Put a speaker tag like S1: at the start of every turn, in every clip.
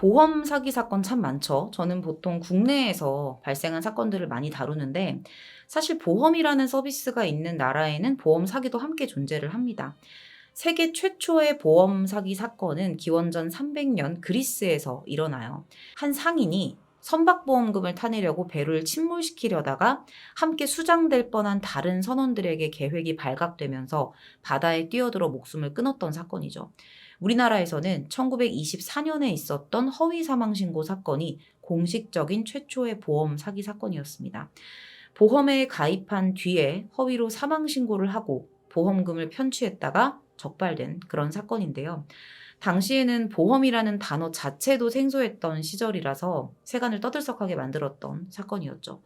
S1: 보험 사기 사건 참 많죠. 저는 보통 국내에서 발생한 사건들을 많이 다루는데 사실 보험이라는 서비스가 있는 나라에는 보험 사기도 함께 존재를 합니다. 세계 최초의 보험 사기 사건은 기원전 300년 그리스에서 일어나요. 한 상인이 선박보험금을 타내려고 배를 침몰시키려다가 함께 수장될 뻔한 다른 선원들에게 계획이 발각되면서 바다에 뛰어들어 목숨을 끊었던 사건이죠. 우리나라에서는 1924년에 있었던 허위 사망 신고 사건이 공식적인 최초의 보험 사기 사건이었습니다. 보험에 가입한 뒤에 허위로 사망 신고를 하고 보험금을 편취했다가 적발된 그런 사건인데요. 당시에는 보험이라는 단어 자체도 생소했던 시절이라서 세간을 떠들썩하게 만들었던 사건이었죠.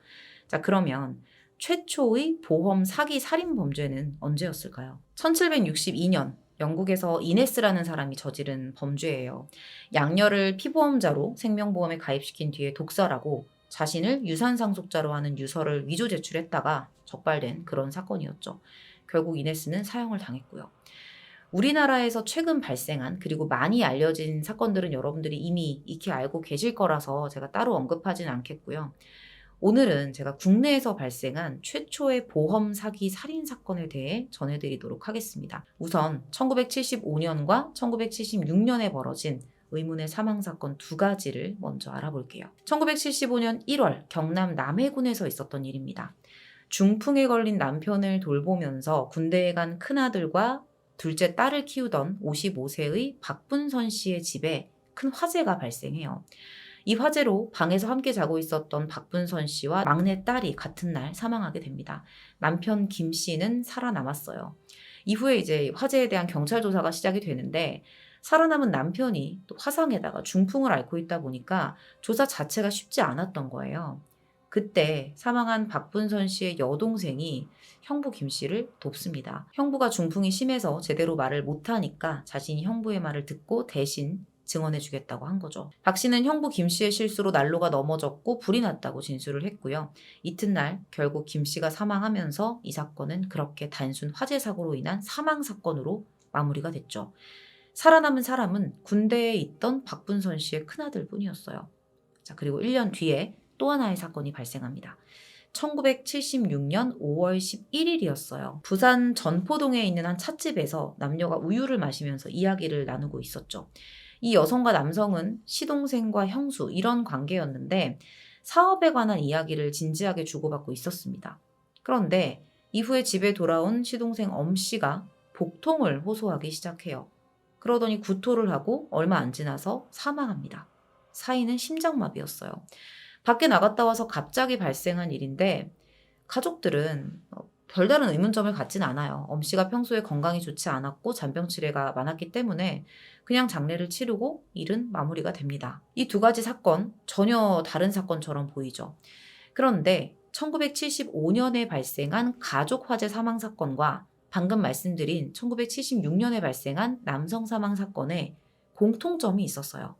S1: 자, 그러면 최초의 보험 사기 살인 범죄는 언제였을까요? 1762년 영국에서 이네스라는 사람이 저지른 범죄예요. 양녀를 피보험자로 생명보험에 가입시킨 뒤에 독살하고 자신을 유산상속자로 하는 유서를 위조 제출했다가 적발된 그런 사건이었죠. 결국 이네스는 사형을 당했고요. 우리나라에서 최근 발생한 그리고 많이 알려진 사건들은 여러분들이 이미 익히 알고 계실 거라서 제가 따로 언급하진 않겠고요. 오늘은 제가 국내에서 발생한 최초의 보험 사기 살인 사건에 대해 전해드리도록 하겠습니다. 우선 1975년과 1976년에 벌어진 의문의 사망 사건 두 가지를 먼저 알아볼게요. 1975년 1월 경남 남해군에서 있었던 일입니다. 중풍에 걸린 남편을 돌보면서 군대에 간 큰아들과 둘째 딸을 키우던 55세의 박분선 씨의 집에 큰 화재가 발생해요. 이 화재로 방에서 함께 자고 있었던 박분선 씨와 막내 딸이 같은 날 사망하게 됩니다. 남편 김 씨는 살아남았어요. 이후에 이제 화재에 대한 경찰 조사가 시작이 되는데 살아남은 남편이 또 화상에다가 중풍을 앓고 있다 보니까 조사 자체가 쉽지 않았던 거예요. 그때 사망한 박분선 씨의 여동생이 형부 김 씨를 돕습니다. 형부가 중풍이 심해서 제대로 말을 못하니까 자신이 형부의 말을 듣고 대신 증언해 주겠다고 한 거죠. 박 씨는 형부 김 씨의 실수로 난로가 넘어졌고 불이 났다고 진술을 했고요. 이튿날 결국 김 씨가 사망하면서 이 사건은 그렇게 단순 화재 사고로 인한 사망 사건으로 마무리가 됐죠. 살아남은 사람은 군대에 있던 박분선 씨의 큰아들 뿐이었어요. 자, 그리고 1년 뒤에 또 하나의 사건이 발생합니다. 1976년 5월 11일이었어요. 부산 전포동에 있는 한 찻집에서 남녀가 우유를 마시면서 이야기를 나누고 있었죠. 이 여성과 남성은 시동생과 형수 이런 관계였는데 사업에 관한 이야기를 진지하게 주고받고 있었습니다. 그런데 이후에 집에 돌아온 시동생 엄씨가 복통을 호소하기 시작해요. 그러더니 구토를 하고 얼마 안 지나서 사망합니다. 사인은 심장마비였어요. 밖에 나갔다 와서 갑자기 발생한 일인데 가족들은 별다른 의문점을 갖진 않아요. 엄씨가 평소에 건강이 좋지 않았고 잔병 치레가 많았기 때문에 그냥 장례를 치르고 일은 마무리가 됩니다. 이 두 가지 사건 전혀 다른 사건처럼 보이죠. 그런데 1975년에 발생한 가족 화재 사망 사건과 방금 말씀드린 1976년에 발생한 남성 사망 사건에 공통점이 있었어요.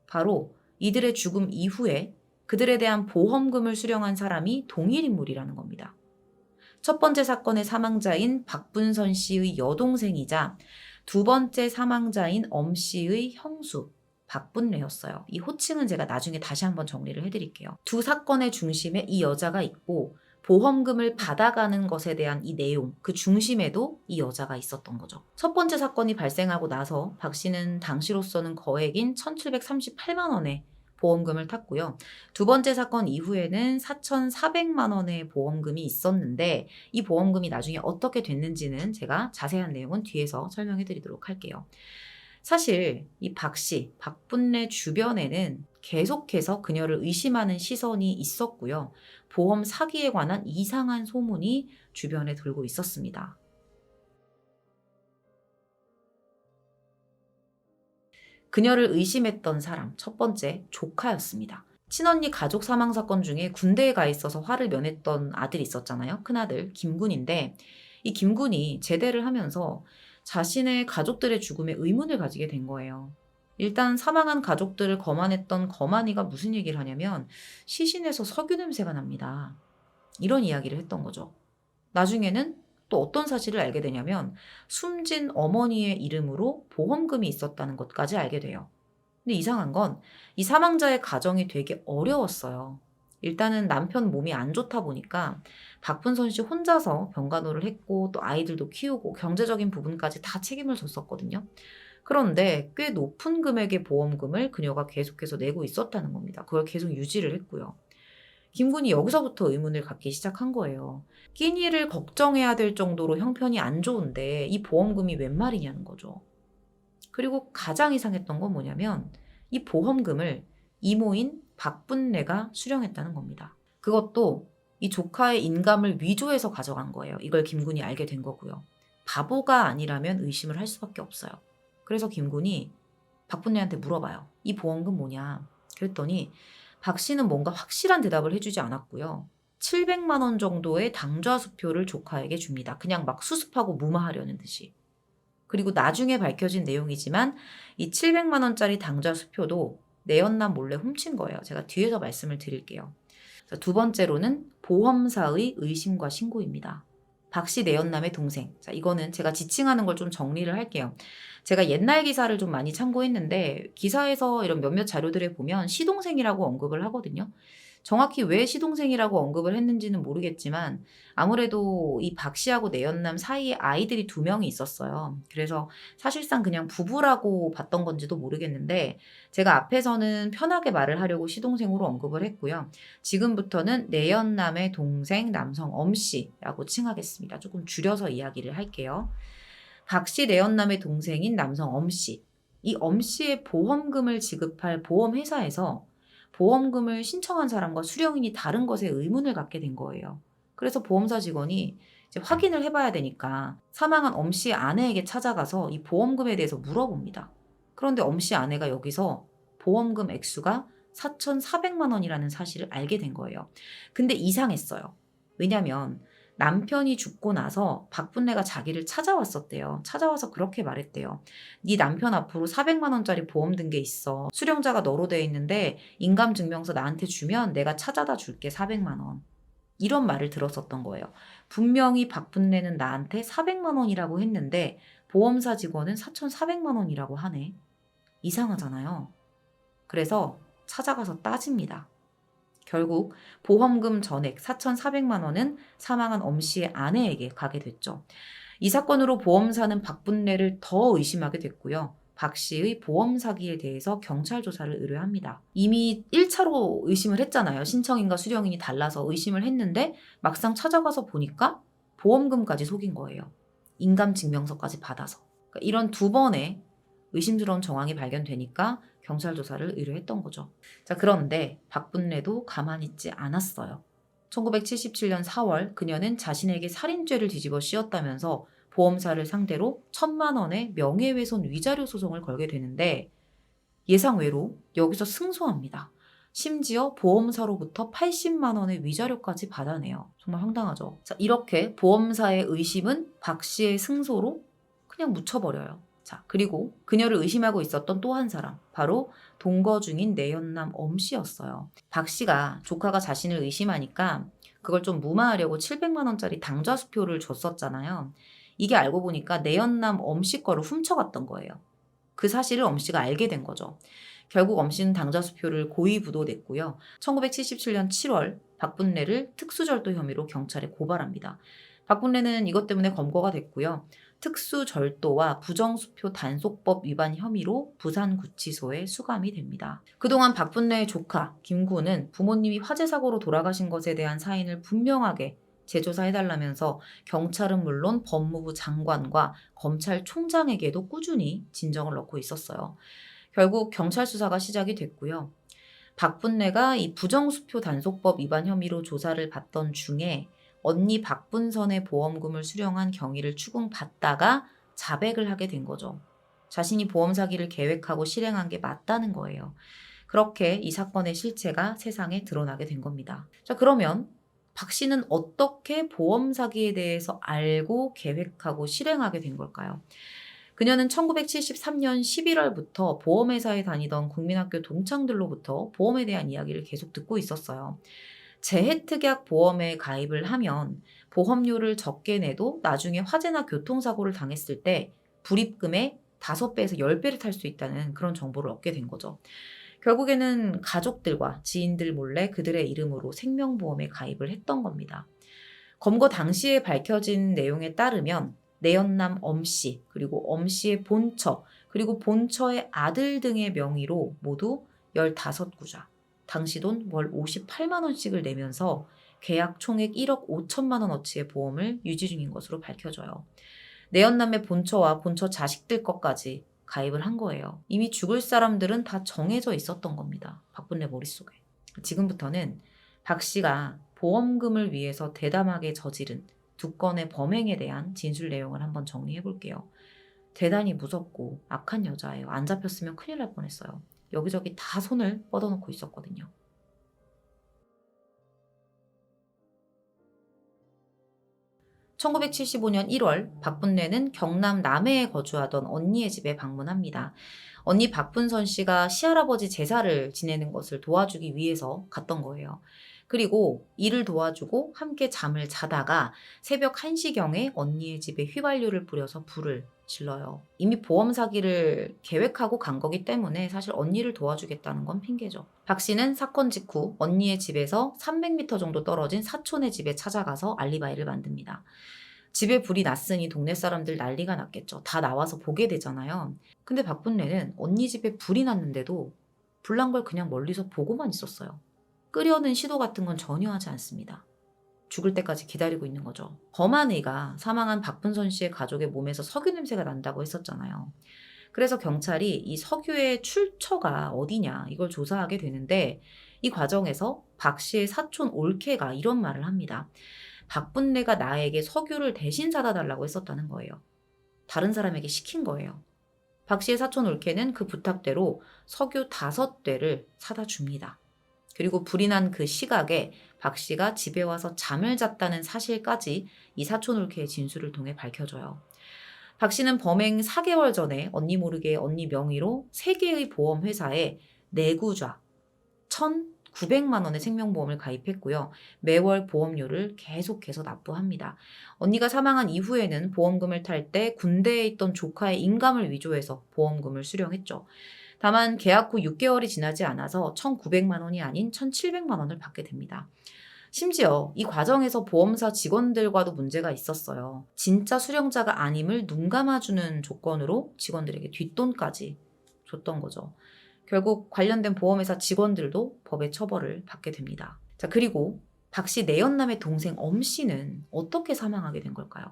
S1: 바로 이들의 죽음 이후에 그들에 대한 보험금을 수령한 사람이 동일 인물이라는 겁니다. 첫 번째 사건의 사망자인 박분선 씨의 여동생이자 두 번째 사망자인 엄 씨의 형수 박분례였어요. 이 호칭은 제가 나중에 다시 한번 정리를 해드릴게요. 두 사건의 중심에 이 여자가 있고 보험금을 받아가는 것에 대한 이 내용, 그 중심에도 이 여자가 있었던 거죠. 첫 번째 사건이 발생하고 나서 박 씨는 당시로서는 거액인 1,738만 원의 보험금을 탔고요. 두 번째 사건 이후에는 4,400만 원의 보험금이 있었는데 이 보험금이 나중에 어떻게 됐는지는 제가 자세한 내용은 뒤에서 설명해 드리도록 할게요. 사실 이 박 씨, 박분례 주변에는 계속해서 그녀를 의심하는 시선이 있었고요. 보험 사기에 관한 이상한 소문이 주변에 돌고 있었습니다. 그녀를 의심했던 사람, 첫 번째, 조카였습니다. 친언니 가족 사망 사건 중에 군대에 가 있어서 화를 면했던 아들이 있었잖아요. 큰아들, 김군인데 이 김군이 제대를 하면서 자신의 가족들의 죽음에 의문을 가지게 된 거예요. 일단 사망한 가족들을 거만했던 거만이가 무슨 얘기를 하냐면 시신에서 석유 냄새가 납니다. 이런 이야기를 했던 거죠. 나중에는 또 어떤 사실을 알게 되냐면 숨진 어머니의 이름으로 보험금이 있었다는 것까지 알게 돼요. 근데 이상한 건 이 사망자의 가정이 되게 어려웠어요. 일단은 남편 몸이 안 좋다 보니까 박분선 씨 혼자서 병간호를 했고 또 아이들도 키우고 경제적인 부분까지 다 책임을 졌었거든요. 그런데 꽤 높은 금액의 보험금을 그녀가 계속해서 내고 있었다는 겁니다. 그걸 계속 유지를 했고요. 김군이 여기서부터 의문을 갖기 시작한 거예요. 끼니를 걱정해야 될 정도로 형편이 안 좋은데 이 보험금이 웬 말이냐는 거죠. 그리고 가장 이상했던 건 뭐냐면 이 보험금을 이모인 박분례가 수령했다는 겁니다. 그것도 이 조카의 인감을 위조해서 가져간 거예요. 이걸 김군이 알게 된 거고요. 바보가 아니라면 의심을 할 수밖에 없어요. 그래서 김군이 박분례한테 물어봐요. 이 보험금 뭐냐? 그랬더니 박 씨는 뭔가 확실한 대답을 해주지 않았고요. 700만 원 정도의 당좌수표를 조카에게 줍니다. 그냥 막 수습하고 무마하려는 듯이. 그리고 나중에 밝혀진 내용이지만 이 700만 원짜리 당좌수표도 내연남 몰래 훔친 거예요. 제가 뒤에서 말씀을 드릴게요. 두 번째로는 보험사의 의심과 신고입니다. 박 씨 내연남의 동생. 자, 이거는 제가 지칭하는 걸 좀 정리를 할게요. 제가 옛날 기사를 좀 많이 참고했는데 기사에서 이런 몇몇 자료들에 보면 시동생이라고 언급을 하거든요. 정확히 왜 시동생이라고 언급을 했는지는 모르겠지만 아무래도 이 박 씨하고 내연남 사이에 아이들이 2명이 있었어요. 그래서 사실상 그냥 부부라고 봤던 건지도 모르겠는데 제가 앞에서는 편하게 말을 하려고 시동생으로 언급을 했고요. 지금부터는 내연남의 동생 남성 엄씨라고 칭하겠습니다. 조금 줄여서 이야기를 할게요. 박 씨 내연남의 동생인 남성 엄씨. 이 엄씨의 보험금을 지급할 보험회사에서 보험금을 신청한 사람과 수령인이 다른 것에 의문을 갖게 된 거예요. 그래서 보험사 직원이 이제 확인을 해봐야 되니까 사망한 엄씨의 아내에게 찾아가서 이 보험금에 대해서 물어봅니다. 그런데 엄씨 아내가 여기서 보험금 액수가 4,400만 원이라는 사실을 알게 된 거예요. 근데 이상했어요. 왜냐면 남편이 죽고 나서 박분례가 자기를 찾아왔었대요. 찾아와서 그렇게 말했대요. 네 남편 앞으로 400만 원짜리 보험 든 게 있어. 수령자가 너로 돼 있는데 인감증명서 나한테 주면 내가 찾아다 줄게 400만 원. 이런 말을 들었었던 거예요. 분명히 박분례는 나한테 400만 원이라고 했는데 보험사 직원은 4,400만 원이라고 하네. 이상하잖아요. 그래서 찾아가서 따집니다. 결국 보험금 전액 4,400만 원은 사망한 엄씨의 아내에게 가게 됐죠. 이 사건으로 보험사는 박분례를 더 의심하게 됐고요. 박 씨의 보험 사기에 대해서 경찰 조사를 의뢰합니다. 이미 1차로 의심을 했잖아요. 신청인과 수령인이 달라서 의심을 했는데 막상 찾아가서 보니까 보험금까지 속인 거예요. 인감증명서까지 받아서. 그러니까 이런 2번의 의심스러운 정황이 발견되니까 경찰 조사를 의뢰했던 거죠. 자, 그런데 박분례도 가만히 있지 않았어요. 1977년 4월 그녀는 자신에게 살인죄를 뒤집어 씌웠다면서 보험사를 상대로 1,000만 원의 명예훼손 위자료 소송을 걸게 되는데 예상외로 여기서 승소합니다. 심지어 보험사로부터 80만 원의 위자료까지 받아내요. 정말 황당하죠. 자, 이렇게 보험사의 의심은 박 씨의 승소로 그냥 묻혀버려요. 자, 그리고 그녀를 의심하고 있었던 또 한 사람, 바로 동거 중인 내연남 엄씨였어요. 박 씨가 조카가 자신을 의심하니까 그걸 좀 무마하려고 700만 원짜리 당좌수표를 줬었잖아요. 이게 알고 보니까 내연남 엄씨 거를 훔쳐갔던 거예요. 그 사실을 엄씨가 알게 된 거죠. 결국 엄씨는 당좌수표를 고의부도냈고요. 1977년 7월 박분례를 특수절도 혐의로 경찰에 고발합니다. 박분례는 이것 때문에 검거가 됐고요. 특수절도와 부정수표 단속법 위반 혐의로 부산구치소에 수감이 됩니다. 그동안 박분례의 조카 김구는 부모님이 화재 사고로 돌아가신 것에 대한 사인을 분명하게 재조사해달라면서 경찰은 물론 법무부 장관과 검찰총장에게도 꾸준히 진정을 넣고 있었어요. 결국 경찰 수사가 시작이 됐고요. 박분례가 이 부정수표 단속법 위반 혐의로 조사를 받던 중에 언니 박분선의 보험금을 수령한 경위를 추궁받다가 자백을 하게 된 거죠. 자신이 보험 사기를 계획하고 실행한 게 맞다는 거예요. 그렇게 이 사건의 실체가 세상에 드러나게 된 겁니다. 자, 그러면 박 씨는 어떻게 보험 사기에 대해서 알고 계획하고 실행하게 된 걸까요? 그녀는 1973년 11월부터 보험회사에 다니던 국민학교 동창들로부터 보험에 대한 이야기를 계속 듣고 있었어요. 재해특약 보험에 가입을 하면 보험료를 적게 내도 나중에 화재나 교통사고를 당했을 때 불입금의 5배에서 10배를 탈 수 있다는 그런 정보를 얻게 된 거죠. 결국에는 가족들과 지인들 몰래 그들의 이름으로 생명보험에 가입을 했던 겁니다. 검거 당시에 밝혀진 내용에 따르면 내연남 엄씨, 그리고 엄씨의 본처, 그리고 본처의 아들 등의 명의로 모두 15구자, 당시 돈 월 58만 원씩을 내면서 계약 총액 1억 5천만 원어치의 보험을 유지 중인 것으로 밝혀져요. 내연남의 본처와 본처 자식들 것까지 가입을 한 거예요. 이미 죽을 사람들은 다 정해져 있었던 겁니다. 박분내 머릿속에. 지금부터는 박 씨가 보험금을 위해서 대담하게 저지른 2건의 범행에 대한 진술 내용을 한번 정리해 볼게요. 대단히 무섭고 악한 여자예요. 안 잡혔으면 큰일 날 뻔했어요. 여기저기 다 손을 뻗어놓고 있었거든요. 1975년 1월 박분내는 경남 남해에 거주하던 언니의 집에 방문합니다. 언니 박분선 씨가 시할아버지 제사를 지내는 것을 도와주기 위해서 갔던 거예요. 그리고 일을 도와주고 함께 잠을 자다가 새벽 1시경에 언니의 집에 휘발유를 뿌려서 불을 질러요. 이미 보험 사기를 계획하고 간 거기 때문에 사실 언니를 도와주겠다는 건 핑계죠. 박 씨는 사건 직후 언니의 집에서 300m 정도 떨어진 사촌의 집에 찾아가서 알리바이를 만듭니다. 집에 불이 났으니 동네 사람들 난리가 났겠죠. 다 나와서 보게 되잖아요. 근데 박분내는 언니 집에 불이 났는데도 불난 걸 그냥 멀리서 보고만 있었어요. 끄려는 시도 같은 건 전혀 하지 않습니다. 죽을 때까지 기다리고 있는 거죠. 범한 의가 사망한 박분선 씨의 가족의 몸에서 석유 냄새가 난다고 했었잖아요. 그래서 경찰이 이 석유의 출처가 어디냐 이걸 조사하게 되는데 이 과정에서 박 씨의 사촌 올케가 이런 말을 합니다. 박분내가 나에게 석유를 대신 사다 달라고 했었다는 거예요. 다른 사람에게 시킨 거예요. 박 씨의 사촌 올케는 그 부탁대로 석유 5대를 사다 줍니다. 그리고 불이 난 그 시각에 박 씨가 집에 와서 잠을 잤다는 사실까지 이 사촌 올케의 진술을 통해 밝혀져요. 박 씨는 범행 4개월 전에 언니 모르게 언니 명의로 3개의 보험회사에 내구좌 1,900만 원의 생명보험을 가입했고요. 매월 보험료를 계속해서 납부합니다. 언니가 사망한 이후에는 보험금을 탈 때 군대에 있던 조카의 인감을 위조해서 보험금을 수령했죠. 다만 계약 후 6개월이 지나지 않아서 1,900만 원이 아닌 1,700만 원을 받게 됩니다. 심지어 이 과정에서 보험사 직원들과도 문제가 있었어요. 진짜 수령자가 아님을 눈 감아주는 조건으로 직원들에게 뒷돈까지 줬던 거죠. 결국 관련된 보험회사 직원들도 법의 처벌을 받게 됩니다. 자, 그리고 박 씨 내연남의 동생 엄 씨는 어떻게 사망하게 된 걸까요?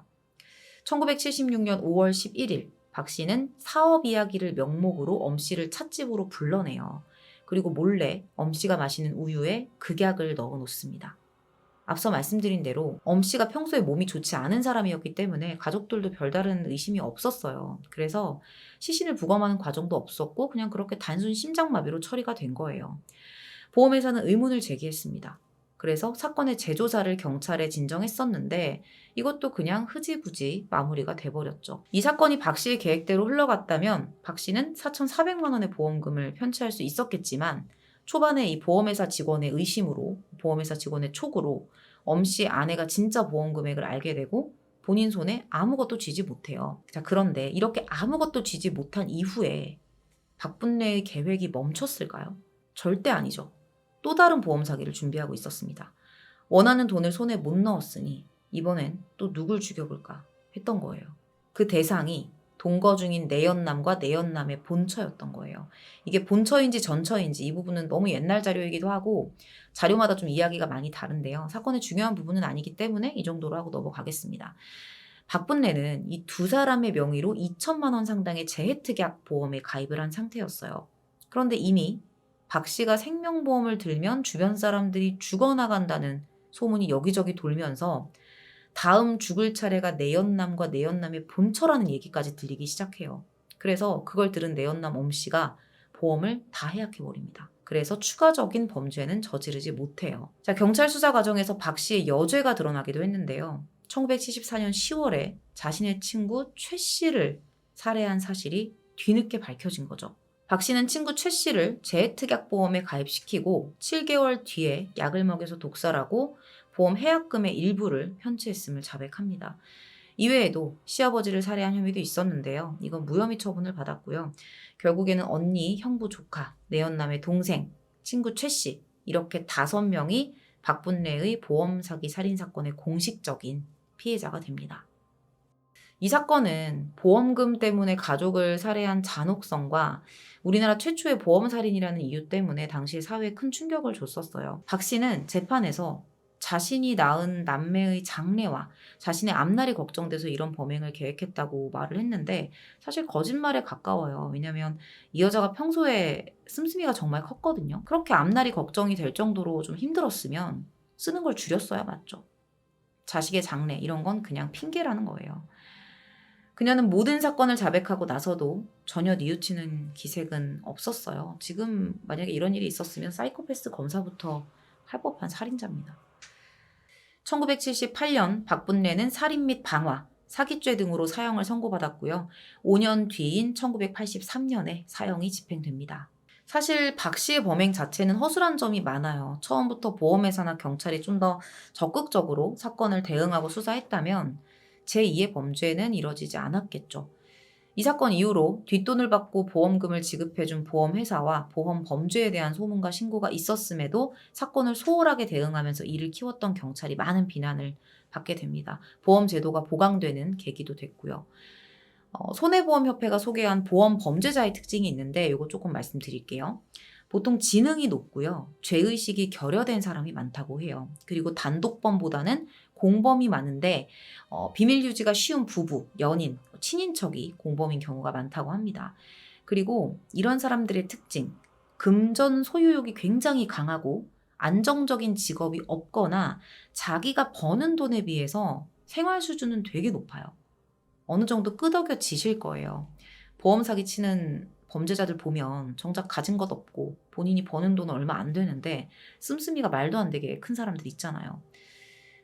S1: 1976년 5월 11일 박 씨는 사업 이야기를 명목으로 엄 씨를 찻집으로 불러내요. 그리고 몰래 엄 씨가 마시는 우유에 극약을 넣어 놓습니다. 앞서 말씀드린 대로 엄 씨가 평소에 몸이 좋지 않은 사람이었기 때문에 가족들도 별다른 의심이 없었어요. 그래서 시신을 부검하는 과정도 없었고 그냥 그렇게 단순 심장마비로 처리가 된 거예요. 보험회사는 의문을 제기했습니다. 그래서 사건의 재조사를 경찰에 진정했었는데 이것도 그냥 흐지부지 마무리가 돼버렸죠. 이 사건이 박 씨의 계획대로 흘러갔다면 박 씨는 4,400만 원의 보험금을 편취할 수 있었겠지만 초반에 이 보험회사 직원의 의심으로 보험회사 직원의 촉으로 엄 씨 아내가 진짜 보험 금액을 알게 되고 본인 손에 아무것도 쥐지 못해요. 자, 그런데 이렇게 아무것도 쥐지 못한 이후에 박분내의 계획이 멈췄을까요? 절대 아니죠. 또 다른 보험 사기를 준비하고 있었습니다. 원하는 돈을 손에 못 넣었으니 이번엔 또 누굴 죽여볼까 했던 거예요. 그 대상이 동거 중인 내연남과 내연남의 본처였던 거예요. 이게 본처인지 전처인지 이 부분은 너무 옛날 자료이기도 하고 자료마다 좀 이야기가 많이 다른데요. 사건의 중요한 부분은 아니기 때문에 이 정도로 하고 넘어가겠습니다. 박분내는 이 2사람의 명의로 2천만 원 상당의 재해특약 보험에 가입을 한 상태였어요. 그런데 이미 박 씨가 생명보험을 들면 주변 사람들이 죽어나간다는 소문이 여기저기 돌면서 다음 죽을 차례가 내연남과 내연남의 본처라는 얘기까지 들리기 시작해요. 그래서 그걸 들은 내연남 엄 씨가 보험을 다 해약해버립니다. 그래서 추가적인 범죄는 저지르지 못해요. 자, 경찰 수사 과정에서 박 씨의 여죄가 드러나기도 했는데요. 1974년 10월에 자신의 친구 최 씨를 살해한 사실이 뒤늦게 밝혀진 거죠. 박 씨는 친구 최 씨를 재해특약보험에 가입시키고 7개월 뒤에 약을 먹여서 독살하고 보험 해약금의 일부를 편취했음을 자백합니다. 이외에도 시아버지를 살해한 혐의도 있었는데요. 이건 무혐의 처분을 받았고요. 결국에는 언니, 형부, 조카, 내연남의 동생, 친구 최 씨 이렇게 5명이 박분례의 보험 사기 살인 사건의 공식적인 피해자가 됩니다. 이 사건은 보험금 때문에 가족을 살해한 잔혹성과 우리나라 최초의 보험 살인이라는 이유 때문에 당시 사회에 큰 충격을 줬었어요. 박 씨는 재판에서 자신이 낳은 남매의 장래와 자신의 앞날이 걱정돼서 이런 범행을 계획했다고 말을 했는데 사실 거짓말에 가까워요. 왜냐면 이 여자가 평소에 씀씀이가 정말 컸거든요. 그렇게 앞날이 걱정이 될 정도로 좀 힘들었으면 쓰는 걸 줄였어야 맞죠. 자식의 장래 이런 건 그냥 핑계라는 거예요. 그녀는 모든 사건을 자백하고 나서도 전혀 뉘우치는 기색은 없었어요. 지금 만약에 이런 일이 있었으면 사이코패스 검사부터 할 법한 살인자입니다. 1978년 박분례는 살인 및 방화, 사기죄 등으로 사형을 선고받았고요. 5년 뒤인 1983년에 사형이 집행됩니다. 사실 박 씨의 범행 자체는 허술한 점이 많아요. 처음부터 보험회사나 경찰이 좀 더 적극적으로 사건을 대응하고 수사했다면 제2의 범죄는 이뤄지지 않았겠죠. 이 사건 이후로 뒷돈을 받고 보험금을 지급해준 보험회사와 보험 범죄에 대한 소문과 신고가 있었음에도 사건을 소홀하게 대응하면서 이를 키웠던 경찰이 많은 비난을 받게 됩니다. 보험 제도가 보강되는 계기도 됐고요. 손해보험협회가 소개한 보험 범죄자의 특징이 있는데 이거 조금 말씀드릴게요. 보통 지능이 높고요. 죄의식이 결여된 사람이 많다고 해요. 그리고 단독범보다는 공범이 많은데 비밀 유지가 쉬운 부부, 연인, 친인척이 공범인 경우가 많다고 합니다. 그리고 이런 사람들의 특징, 금전 소유욕이 굉장히 강하고 안정적인 직업이 없거나 자기가 버는 돈에 비해서 생활 수준은 되게 높아요. 어느 정도 끄덕여지실 거예요. 보험 사기 치는 범죄자들 보면 정작 가진 것 없고 본인이 버는 돈은 얼마 안 되는데 씀씀이가 말도 안 되게 큰 사람들 있잖아요.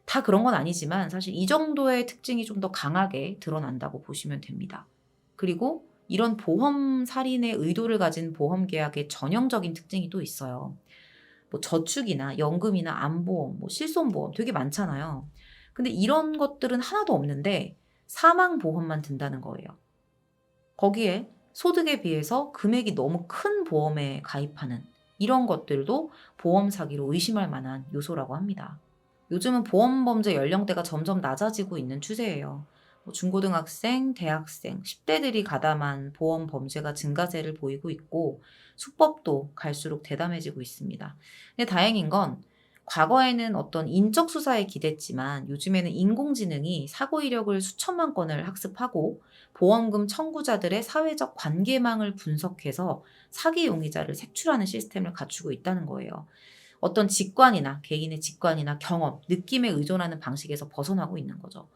S1: 다 그런 건 아니지만 사실 이 정도의 특징이 좀 더 강하게 드러난다고 보시면 됩니다. 그리고 이런 보험 살인의 의도를 가진 보험 계약의 전형적인 특징이 또 있어요. 뭐 저축이나 연금이나 안보험, 뭐 실손보험 되게 많잖아요. 근데 이런 것들은 하나도 없는데 사망보험만 든다는 거예요. 거기에 소득에 비해서 금액이 너무 큰 보험에 가입하는 이런 것들도 보험 사기로 의심할 만한 요소라고 합니다. 요즘은 보험 범죄 연령대가 점점 낮아지고 있는 추세예요. 중고등학생, 대학생, 10대들이 가담한 보험 범죄가 증가세를 보이고 있고 수법도 갈수록 대담해지고 있습니다. 근데 다행인 건 과거에는 어떤 인적 수사에 기댔지만 요즘에는 인공지능이 사고 이력을 수천만 건을 학습하고 보험금 청구자들의 사회적 관계망을 분석해서 사기 용의자를 색출하는 시스템을 갖추고 있다는 거예요. 어떤 직관이나 개인의 직관이나 경험, 느낌에 의존하는 방식에서 벗어나고 있는 거죠.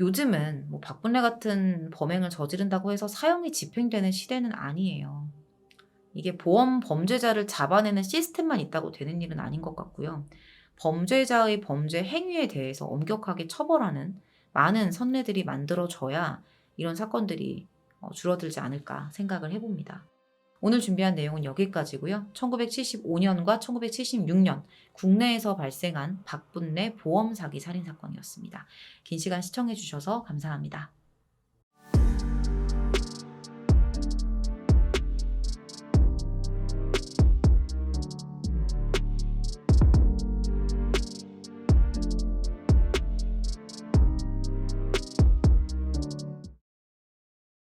S1: 요즘은 뭐 박분례 같은 범행을 저지른다고 해서 사형이 집행되는 시대는 아니에요. 이게 보험 범죄자를 잡아내는 시스템만 있다고 되는 일은 아닌 것 같고요. 범죄자의 범죄 행위에 대해서 엄격하게 처벌하는 많은 선례들이 만들어져야 이런 사건들이 줄어들지 않을까 생각을 해봅니다. 오늘 준비한 내용은 여기까지고요. 1975년과 1976년 국내에서 발생한 박분례 보험 사기 살인 사건이었습니다. 긴 시간 시청해 주셔서 감사합니다.